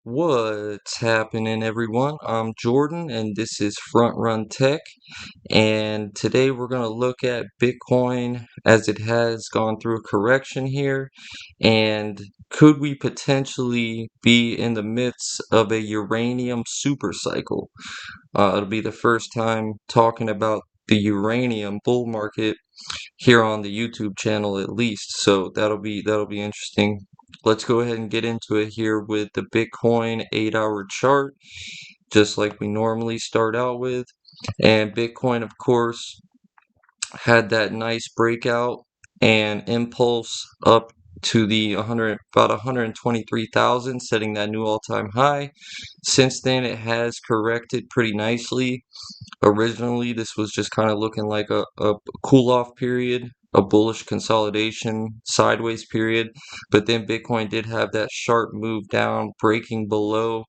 What's happening, everyone? I'm Jordan, and this is Front Run Tech. And today we're going to look at Bitcoin as it has gone through a correction here. And could we potentially be in the midst of a uranium super cycle? It'll be the first time talking about the uranium bull market here on the YouTube channel at least. So that'll be interesting. Let's go ahead and get into it here with the Bitcoin 8-hour chart, just like we normally start out with. And Bitcoin, of course, had that nice breakout and impulse up to the about 123,000, setting that new all-time high. Since then, it has corrected pretty nicely. Originally, this was just kind of looking like a cool off period, a bullish consolidation sideways period, but then Bitcoin did have that sharp move down, breaking below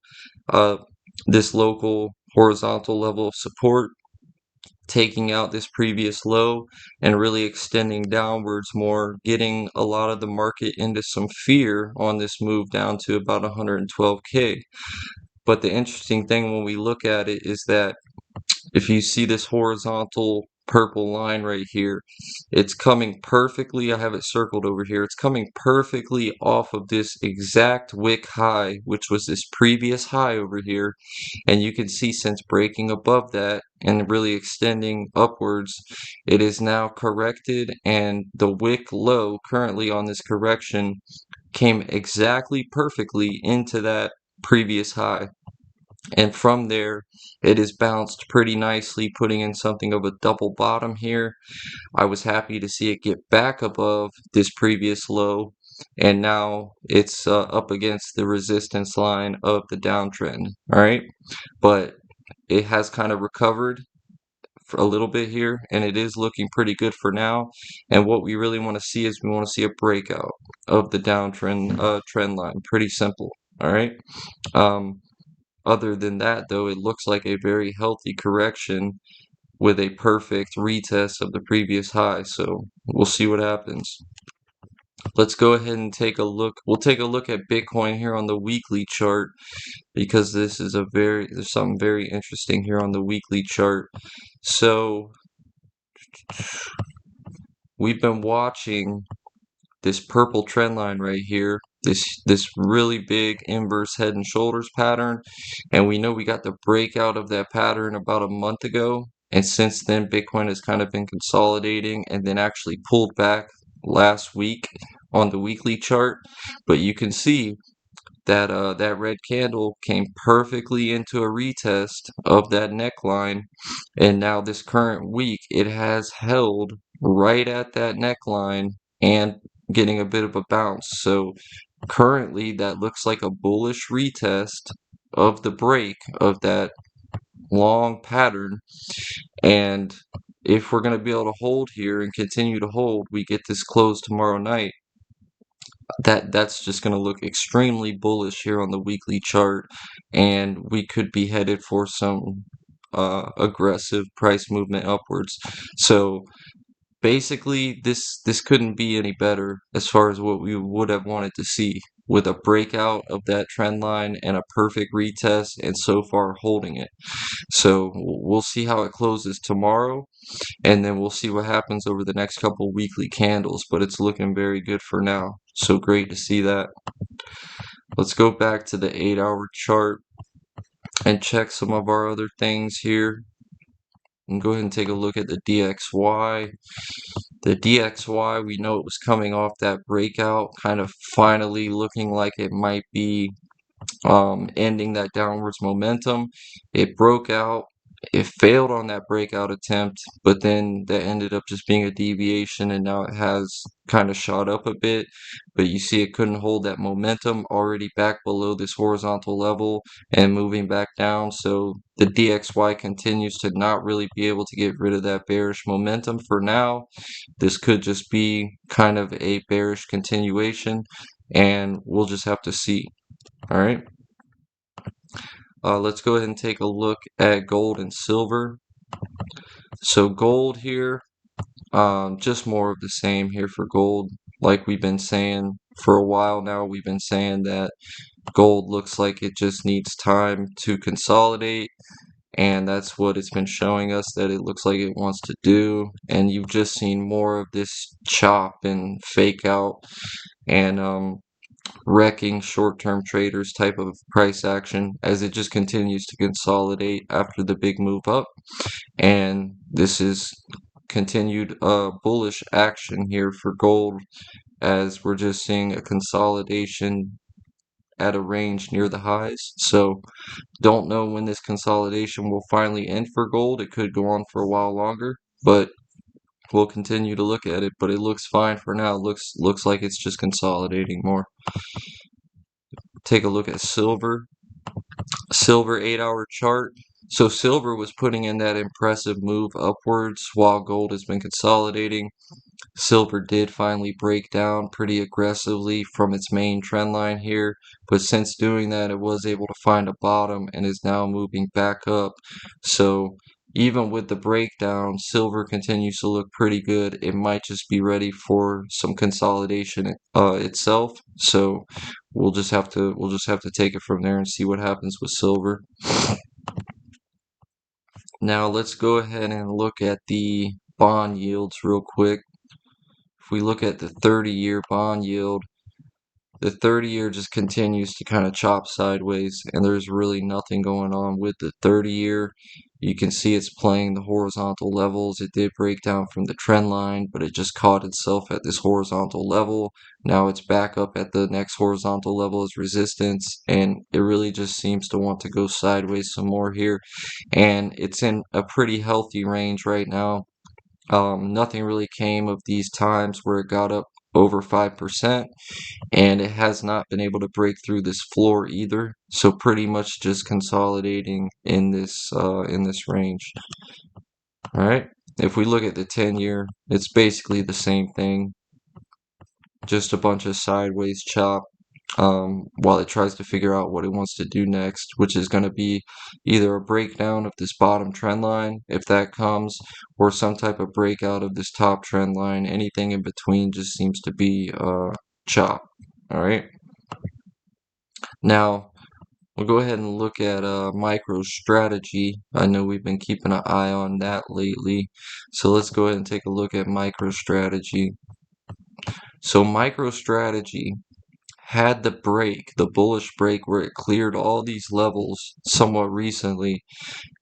uh, this local horizontal level of support, taking out this previous low and really extending downwards more, getting a lot of the market into some fear on this move down to about 112K. But the interesting thing when we look at it is that if you see this horizontal purple line right here, it's coming perfectly, I have it circled over here, it's coming perfectly off of this exact wick high, which was this previous high over here. And you can see since breaking above that and really extending upwards, it is now corrected, and the wick low currently on this correction came exactly perfectly into that previous high. And from there, it has bounced pretty nicely, putting in something of a double bottom here. I was happy to see it get back above this previous low, and now it's up against the resistance line of the downtrend. All right, but it has kind of recovered for a little bit here, and it is looking pretty good for now. And what we really want to see is we want to see a breakout of the downtrend trend line. Pretty simple. All right. Um, Other than that, though, it looks like a very healthy correction with a perfect retest of the previous high. So we'll see what happens. Let's go ahead and take a look. We'll take a look at Bitcoin here on the weekly chart, because there's something very interesting here on the weekly chart. So we've been watching this purple trend line right here, this really big inverse head and shoulders pattern, and we know we got the breakout of that pattern about a month ago, and since then Bitcoin has kind of been consolidating and then actually pulled back last week on the weekly chart. But you can see that that red candle came perfectly into a retest of that neckline, and now this current week it has held right at that neckline and getting a bit of a bounce. So currently that looks like a bullish retest of the break of that long pattern, and if we're going to be able to hold here and continue to hold, we get this close tomorrow night, that's just going to look extremely bullish here on the weekly chart, and we could be headed for some aggressive price movement upwards. So basically, this couldn't be any better as far as what we would have wanted to see, with a breakout of that trend line and a perfect retest, and so far holding it. So we'll see how it closes tomorrow, and then we'll see what happens over the next couple weekly candles, but it's looking very good for now. So great to see that. Let's go back to the 8-hour chart and check some of our other things here. And go ahead and take a look at the DXY. The DXY, we know it was coming off that breakout, kind of finally looking like it might be ending that downwards momentum. It broke out. It failed on that breakout attempt, but then that ended up just being a deviation, and now it has kind of shot up a bit. But you see it couldn't hold that momentum, already back below this horizontal level and moving back down. So the DXY continues to not really be able to get rid of that bearish momentum for now. This could just be kind of a bearish continuation, and we'll just have to see. All right. Let's go ahead and take a look at gold and silver. So gold here, just more of the same here for gold. Like we've been saying for a while now, we've been saying that Gold looks like it just needs time to consolidate, and that's what it's been showing us that it looks like it wants to do. And you've just seen more of this chop and fake out and wrecking short-term traders type of price action as it just continues to consolidate after the big move up. And this is continued bullish action here for gold, as we're just seeing a consolidation at a range near the highs. So don't know when this consolidation will finally end for gold. It could go on for a while longer, but we'll continue to look at it. But it looks fine for now. Looks like it's just consolidating more. Take a look at silver. Silver 8-hour chart. So silver was putting in that impressive move upwards while gold has been consolidating. Silver did finally break down pretty aggressively from its main trend line here, but since doing that, it was able to find a bottom and is now moving back up. So even with the breakdown, silver continues to look pretty good. It might just be ready for some consolidation itself. So we'll just have to take it from there and see what happens with silver. Now let's go ahead and look at the bond yields real quick. If we look at the 30-year bond yield, the 30-year just continues to kind of chop sideways, and there's really nothing going on with the 30-year. You can see it's playing the horizontal levels. It did break down from the trend line, but it just caught itself at this horizontal level. Now it's back up at the next horizontal level as resistance, and it really just seems to want to go sideways some more here. And it's in a pretty healthy range right now. Nothing really came of these times where it got up over 5%, and it has not been able to break through this floor either. So pretty much just consolidating in this range. All right. If we look at the 10-year, it's basically the same thing, just a bunch of sideways chop. While it tries to figure out what it wants to do next, which is going to be either a breakdown of this bottom trend line, if that comes, or some type of breakout of this top trend line. Anything in between just seems to be chop. All right. Now, we'll go ahead and look at MicroStrategy. I know we've been keeping an eye on that lately. So let's go ahead and take a look at MicroStrategy. So MicroStrategy had the bullish break where it cleared all these levels somewhat recently.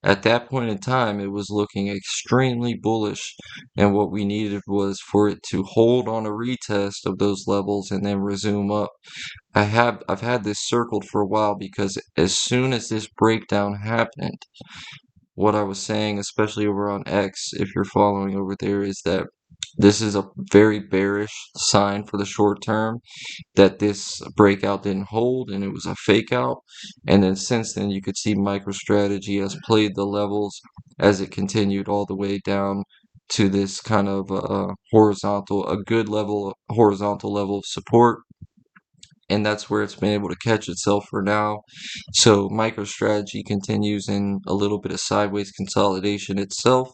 At that point in time, it was looking extremely bullish, and what we needed was for it to hold on a retest of those levels and then resume up. I've had this circled for a while because as soon as this breakdown happened, what I was saying, especially over on X, if you're following over there, is that this is a very bearish sign for the short term, that this breakout didn't hold and it was a fake out. And then since then, you could see MicroStrategy has played the levels as it continued all the way down to this kind of a good level, horizontal level of support. And that's where it's been able to catch itself for now. So MicroStrategy continues in a little bit of sideways consolidation itself,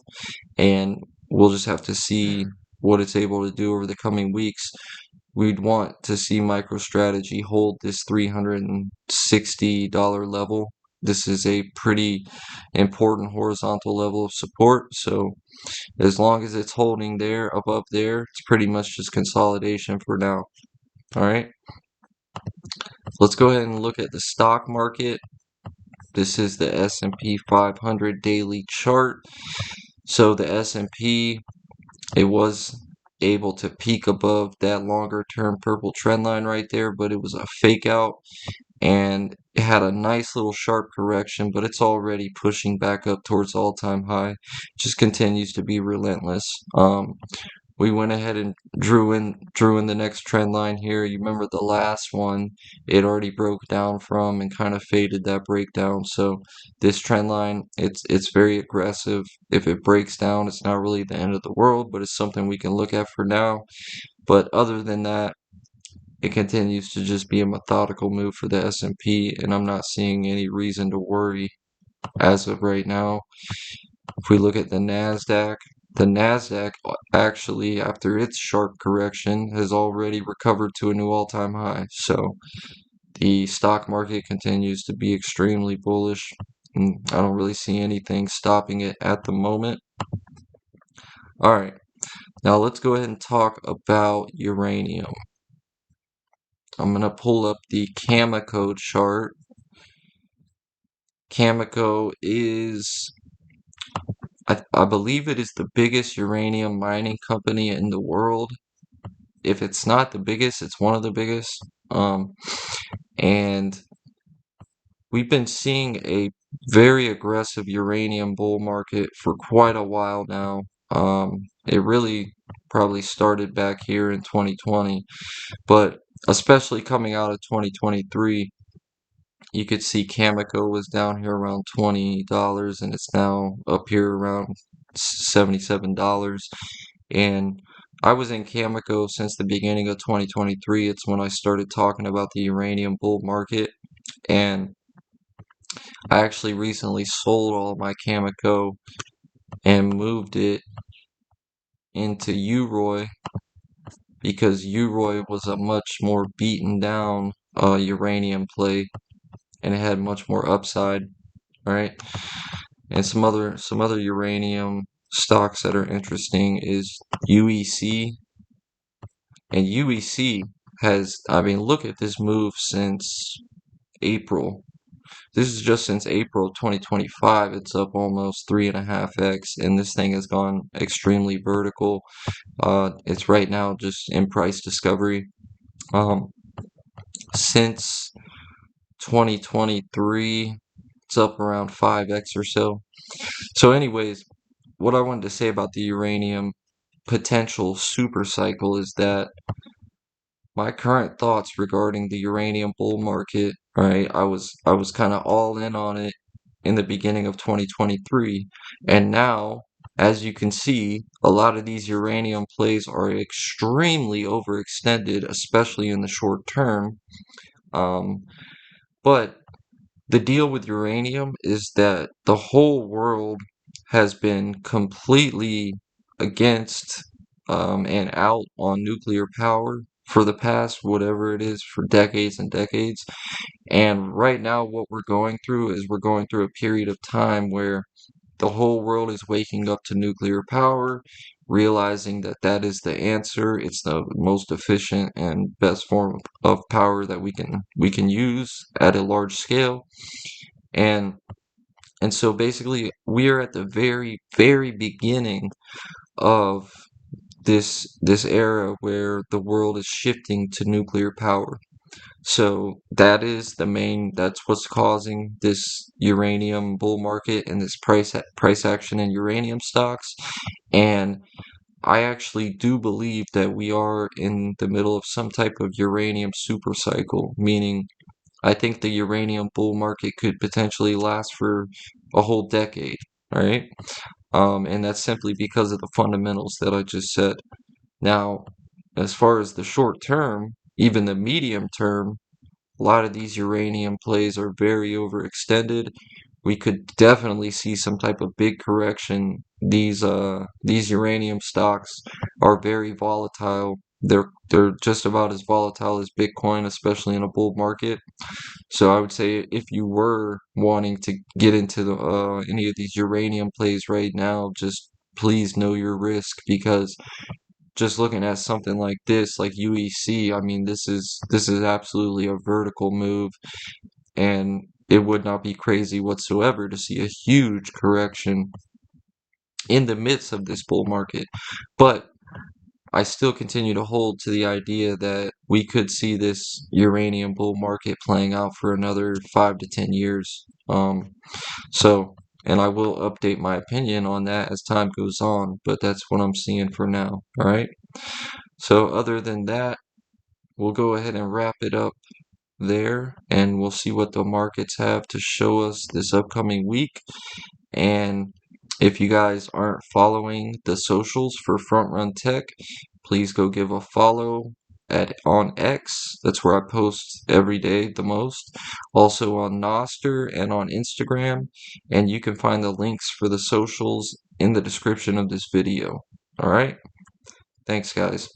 and we'll just have to see what it's able to do over the coming weeks. We'd want to see MicroStrategy hold this $360 level. This is a pretty important horizontal level of support. So as long as it's holding there, above there, it's pretty much just consolidation for now. All right. Let's go ahead and look at the stock market. This is the S&P 500 daily chart. So the S&P, it was able to peak above that longer term purple trend line right there, but it was a fake out, and it had a nice little sharp correction, but it's already pushing back up towards all-time high. Just continues to be relentless. We went ahead and drew in the next trend line here. You remember the last one, it already broke down from and kind of faded that breakdown. So this trend line, it's very aggressive. If it breaks down, it's not really the end of the world, but it's something we can look at for now. But other than that, it continues to just be a methodical move for the S&P, and I'm not seeing any reason to worry as of right now. If we look at the NASDAQ actually, after its sharp correction, has already recovered to a new all-time high. So The stock market continues to be extremely bullish, and I don't really see anything stopping it at the moment. Alright, now let's go ahead and talk about uranium. I'm going to pull up the Cameco chart. Cameco is, I believe it is the biggest uranium mining company in the world. If it's not the biggest, it's one of the biggest. And we've been seeing a very aggressive uranium bull market for quite a while now. It really probably started back here in 2020, but especially coming out of 2023, you could see Cameco was down here around $20 and it's now up here around $77. And I was in Cameco since the beginning of 2023. It's when I started talking about the uranium bull market. And I actually recently sold all my Cameco and moved it into UROY because UROY was a much more beaten down uranium play and it had much more upside, right? And some other uranium stocks that are interesting is UEC. And UEC has, I mean, look at this move since April. This is just since April 2025. It's up almost 3.5x, and this thing has gone extremely vertical. It's right now just in price discovery. Since 2023, it's up around 5x or so. So anyways, what I wanted to say about the uranium potential super cycle is that my current thoughts regarding the uranium bull market, right? I was kind of all in on it in the beginning of 2023, and now, as you can see, a lot of these uranium plays are extremely overextended, especially in the short term. Um, but the deal with uranium is that the whole world has been completely against and out on nuclear power for the past, whatever it is, for decades and decades. And right now, what we're going through is we're going through a period of time where the whole world is waking up to nuclear power, realizing that that is the answer. It's the most efficient and best form of power that we can use at a large scale. And and so basically we are at the very, very beginning of this era where the world is shifting to nuclear power. So that's what's causing this uranium bull market and this price action in uranium stocks. And I actually do believe that we are in the middle of some type of uranium super cycle, meaning I think the uranium bull market could potentially last for a whole decade, right? And that's simply because of the fundamentals that I just said. Now, as far as the short term, even the medium term, a lot of these uranium plays are very overextended. We could definitely see some type of big correction. These uranium stocks are very volatile. They're just about as volatile as Bitcoin, especially in a bull market. So I would say if you were wanting to get into any of these uranium plays right now, just please know your risk because just looking at something like this, like UEC, I mean, this is absolutely a vertical move, and it would not be crazy whatsoever to see a huge correction in the midst of this bull market. But I still continue to hold to the idea that we could see this uranium bull market playing out for another 5 to 10 years. So, and I will update my opinion on that as time goes on, but that's what I'm seeing for now. All right. So, other than that, we'll go ahead and wrap it up there, and we'll see what the markets have to show us this upcoming week. And if you guys aren't following the socials for Front Run Tech, please go give a follow on X. That's where I post every day the most. Also on Noster and on Instagram. And you can find the links for the socials in the description of this video. All right? Thanks, guys.